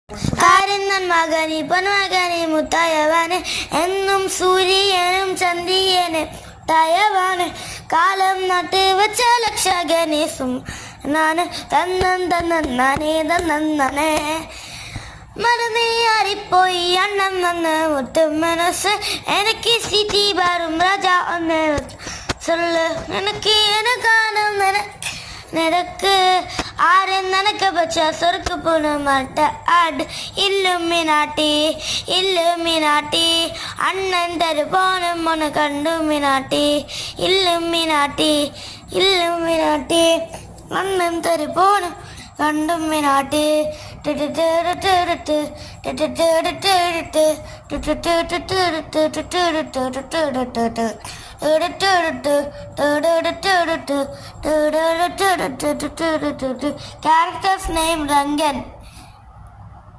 കാരന്നൻ മകനി പൊന്മകനി മുത്തായവാന് എന്നും സൂര്യനും ചന്ദ്രിയന് തയവാണ് കാലം നട്ട് വെച്ച ലക്ഷഗനീസും നാന് തന്നൻ തന്നേ തന്നേ മറന്നേറിപ്പോയി അണ്ണം നന്ന് മുത്തും മനസ്സ് എനിക്ക് സിറ്റി വരും രാജാ ഒന്ന് சொல்லு எனக்கு எனக்கான നിനക്ക് ആരും നനക്ക് പച്ച സ്വർക്ക് പോണ മാട്ട ആട് ഇല്ലുമിനാട്ടി അണ്ണൻ തരു പോണം മൊന കണ്ടുമിനാട്ടി ഇല്ലുമിനാട്ടി അണ്ണൻ തരു പോണം കണ്ടുമിനാട്ടി Character's name Rangan.